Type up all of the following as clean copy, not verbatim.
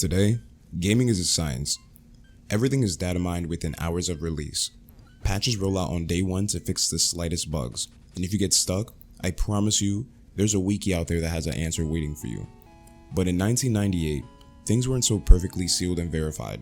Today, gaming is a science. Everything is data mined within hours of release. Patches roll out on day one to fix the slightest bugs, and if you get stuck, I promise you, there's a wiki out there that has an answer waiting for you. But in 1998, things weren't so perfectly sealed and verified.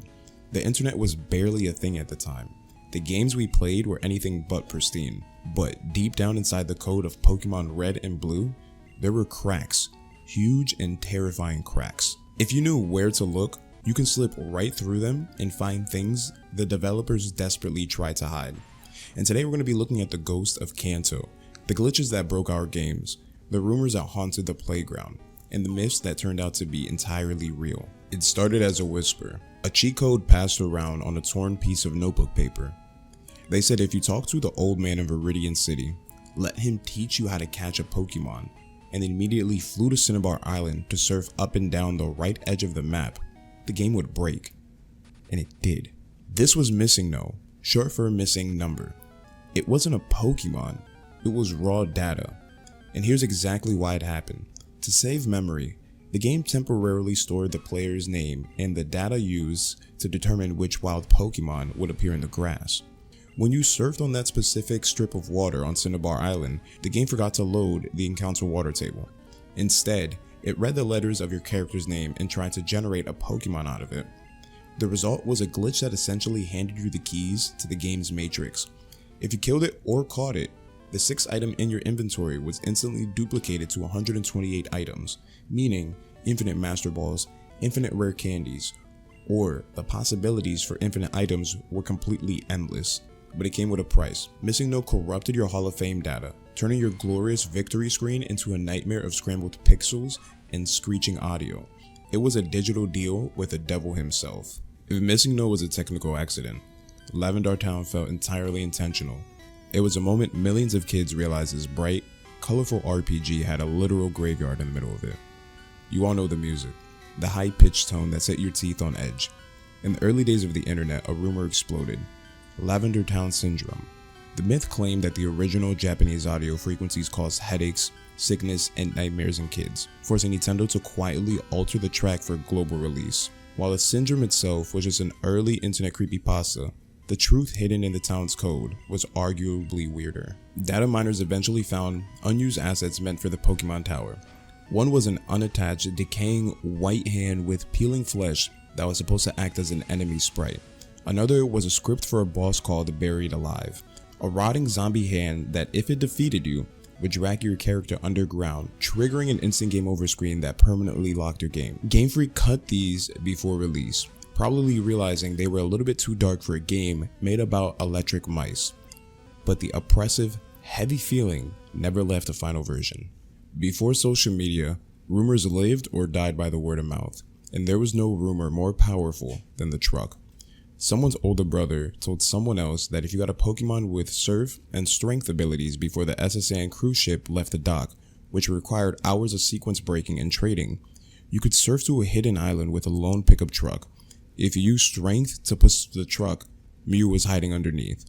The internet was barely a thing at the time. The games we played were anything but pristine. But deep down inside the code of Pokémon Red and Blue, there were cracks. Huge and terrifying cracks. If you knew where to look, you can slip right through them and find things the developers desperately tried to hide. And today we're going to be looking at the ghost of Kanto, the glitches that broke our games, the rumors that haunted the playground, and the myths that turned out to be entirely real. It started as a whisper, a cheat code passed around on a torn piece of notebook paper. They said if you talk to the old man in Viridian City, let him teach you how to catch a Pokemon, and immediately flew to Cinnabar Island to surf up and down the right edge of the map, the game would break. And it did. This was MissingNo, short for missing number. It wasn't a Pokemon, it was raw data. And here's exactly why it happened. To save memory, the game temporarily stored the player's name and the data used to determine which wild Pokemon would appear in the grass. When you surfed on that specific strip of water on Cinnabar Island, the game forgot to load the encounter water table. Instead, it read the letters of your character's name and tried to generate a Pokemon out of it. The result was a glitch that essentially handed you the keys to the game's matrix. If you killed it or caught it, the 6th item in your inventory was instantly duplicated to 128 items, meaning infinite Master Balls, infinite rare candies, or the possibilities for infinite items were completely endless. But it came with a price. MissingNo corrupted your Hall of Fame data, turning your glorious victory screen into a nightmare of scrambled pixels and screeching audio. It was a digital deal with the devil himself. If MissingNo was a technical accident, Lavender Town felt entirely intentional. It was a moment millions of kids realized this bright, colorful RPG had a literal graveyard in the middle of it. You all know the music, the high-pitched tone that set your teeth on edge. In the early days of the internet, a rumor exploded. Lavender Town Syndrome. The myth claimed that the original Japanese audio frequencies caused headaches, sickness, and nightmares in kids, forcing Nintendo to quietly alter the track for global release. While the syndrome itself was just an early internet creepypasta, the truth hidden in the town's code was arguably weirder. Data miners eventually found unused assets meant for the Pokemon Tower. One was an unattached, decaying white hand with peeling flesh that was supposed to act as an enemy sprite. Another was a script for a boss called Buried Alive, a rotting zombie hand that if it defeated you, would drag your character underground, triggering an instant game over screen that permanently locked your game. Game Freak cut these before release, probably realizing they were a little bit too dark for a game made about electric mice. But the oppressive, heavy feeling never left the final version. Before social media, rumors lived or died by the word of mouth, and there was no rumor more powerful than the truck. Someone's older brother told someone else that if you got a Pokemon with surf and strength abilities before the SSN cruise ship left the dock, which required hours of sequence breaking and trading, you could surf to a hidden island with a lone pickup truck. If you used strength to push the truck, Mew was hiding underneath.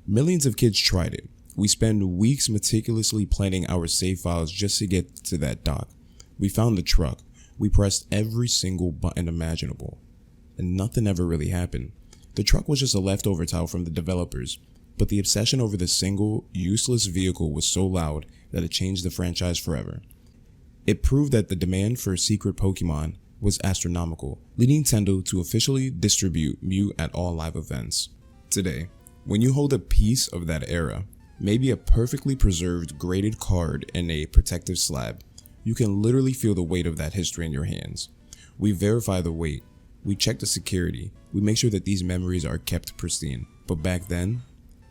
Millions of kids tried it. We spent weeks meticulously planning our save files just to get to that dock. We found the truck. We pressed every single button imaginable. And nothing ever really happened. The truck was just a leftover tile from the developers, but the obsession over the single, useless vehicle was so loud that it changed the franchise forever. It proved that the demand for secret Pokemon was astronomical, leading Nintendo to officially distribute Mew at all live events. Today, when you hold a piece of that era, maybe a perfectly preserved graded card in a protective slab, you can literally feel the weight of that history in your hands. We verify the weight. We check the security, we make sure that these memories are kept pristine. But back then,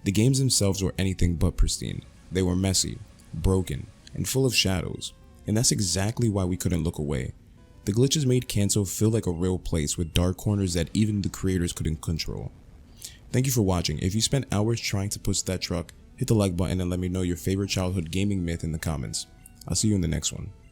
the games themselves were anything but pristine. They were messy, broken, and full of shadows. And that's exactly why we couldn't look away. The glitches made Kanto feel like a real place with dark corners that even the creators couldn't control. Thank you for watching. If you spent hours trying to push that truck, hit the like button and let me know your favorite childhood gaming myth in the comments. I'll see you in the next one.